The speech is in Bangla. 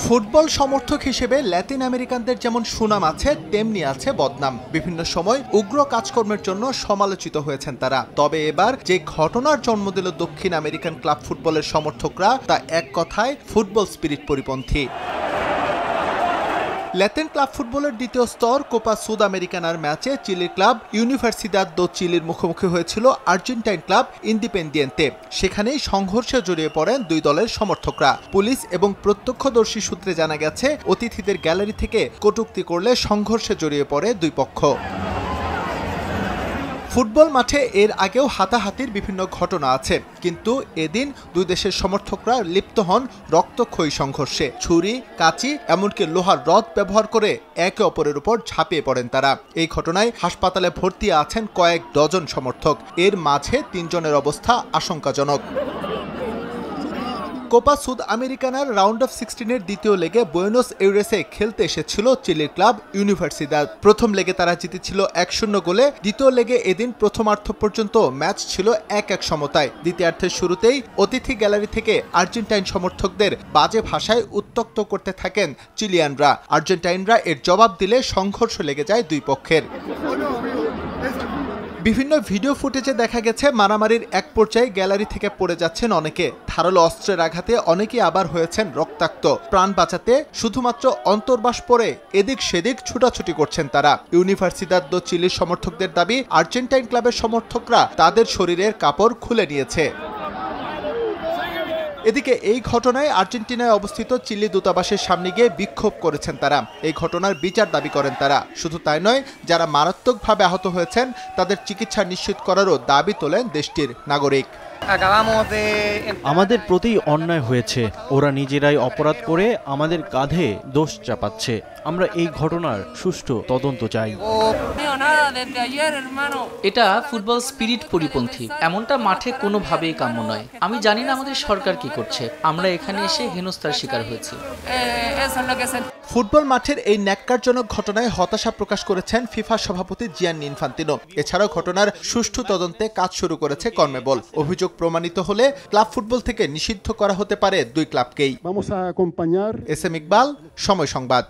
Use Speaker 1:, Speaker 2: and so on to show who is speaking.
Speaker 1: ফুটবল সমর্থক হিসেবে ল্যাতিন আমেরিকানদের যেমন সুনাম আছে তেমনি আছে বদনাম। বিভিন্ন সময় উগ্র কাজকর্মের জন্য সমালোচিত হয়েছেন তারা। তবে এবার যে ঘটনার জন্ম দিল দক্ষিণ আমেরিকান ক্লাব ফুটবলের সমর্থকরা, তা এক কথায় ফুটবল স্পিরিট পরিপন্থী। ল্যাতিন ক্লাব ফুটবলের দ্বিতীয় স্তর কোপা সুদ আমেরিকানার ম্যাচে চিলির ক্লাব ইউনিভার্সিদাদ দো চিলির মুখোমুখি হয়েছিল আর্জেন্টাইন ক্লাব ইন্ডিপেন্ডিয়েন্তে। সেখানেই সংঘর্ষে জড়িয়ে পড়েন দুই দলের সমর্থকরা। পুলিশ এবং প্রত্যক্ষদর্শী সূত্রে জানা গেছে, অতিথিদের গ্যালারি থেকে কটূক্তি করলে সংঘর্ষে জড়িয়ে পড়ে দুই পক্ষ। ফুটবল মাঠে এর আগেও হাতাহাতির বিভিন্ন ঘটনা আছে, কিন্তু এদিন দুই দেশের সমর্থকরা লিপ্ত হন রক্তক্ষয়ী সংঘর্ষে। ছুরি, কাঁচি, এমনকি লোহার রড ব্যবহার করে একে অপরের উপর ঝাঁপিয়ে পড়েন তারা। এই ঘটনায় হাসপাতালে ভর্তি আছেন কয়েক ডজন সমর্থক। এর মাঝে ৩ জনের অবস্থা আশঙ্কাজনক। কোপা সুদ আমেরিকানার রাউন্ড অফ 16-এর দ্বিতীয় লেগে বুয়েনোস এইরেসে খেলতে এসেছিল চিলির ক্লাব ইউনিভার্সিদাদ। প্রথম লেগে তারা জিতেছিল ১-০ গোলে। দ্বিতীয় লেগে এদিন প্রথমার্ধ পর্যন্ত ম্যাচ ছিল ১-১ সমতায়। দ্বিতীয়ার্ধের শুরুতেই অতিথি গ্যালারি থেকে আর্জেন্টাইন সমর্থকদের বাজে ভাষায় উত্ত্যক্ত করতে থাকেন চিলিয়ানরা। আর্জেন্টাইনরা এর জবাব দিলে সংঘর্ষ লেগে যায় দুই পক্ষের। বিভিন্ন ভিডিও ফুটেজে দেখা গেছে, মারামারির এক পর্যায়ে গ্যালারি থেকে পড়ে যাচ্ছেন অনেকে। ধারালো অস্ত্রের আঘাতে অনেকেই আবার হয়েছেন রক্তাক্ত। প্রাণ বাঁচাতে শুধুমাত্র অন্তর্বাস পরে এদিক সেদিক ছুটাছুটি করছেন তারা। ইউনিভার্সিদাদ দো চিলির সমর্থকদের দাবি, আর্জেন্টাইন ক্লাবের সমর্থকরা তাদের শরীরের কাপড় খুলে নিয়েছে। এদিকে এই ঘটনায় আর্জেন্টিনায় অবস্থিত চিলি দূতাবাসের সামনে গিয়ে বিক্ষোভ করেছেন তারা। এই ঘটনার বিচার দাবি করেন তারা। শুধু তাই নয়, যারা মারাত্মকভাবে আহত হয়েছেন তাদের চিকিৎসা নিশ্চিত করারও দাবি তোলেন দেশটির নাগরিক।
Speaker 2: আমাদের প্রতি অন্যায় হয়েছে। ওরা নিজেরাই অপরাধ করে আমাদের কাঁধে দোষ চাপাচ্ছে। আমরা এই ঘটনার সুষ্ঠু তদন্ত চাই।
Speaker 3: এটা ফুটবল স্পিরিট পরিপন্থী। এমনটা মাঠে কোনোভাবেই কাম্য নয়। আমি জানি না আমাদের সরকার কি করছে। আমরা এখানে এসে হেনস্থার শিকার হয়েছি।
Speaker 1: ফুটবল মাঠের এই ন্যাক্কারজনক ঘটনায় হতাশা প্রকাশ করেছেন ফিফা সভাপতি জিয়ান্নি ইনফান্তিনো। এছাড়াও ঘটনার সুষ্ঠু তদন্তে কাজ শুরু করেছে কনমেবল। অভিযোগ প্রমাণিত হলে ক্লাব ফুটবল থেকে নিষিদ্ধ করা হতে পারে দুই ক্লাবকেই। এস এম ইকবাল, সময় সংবাদ।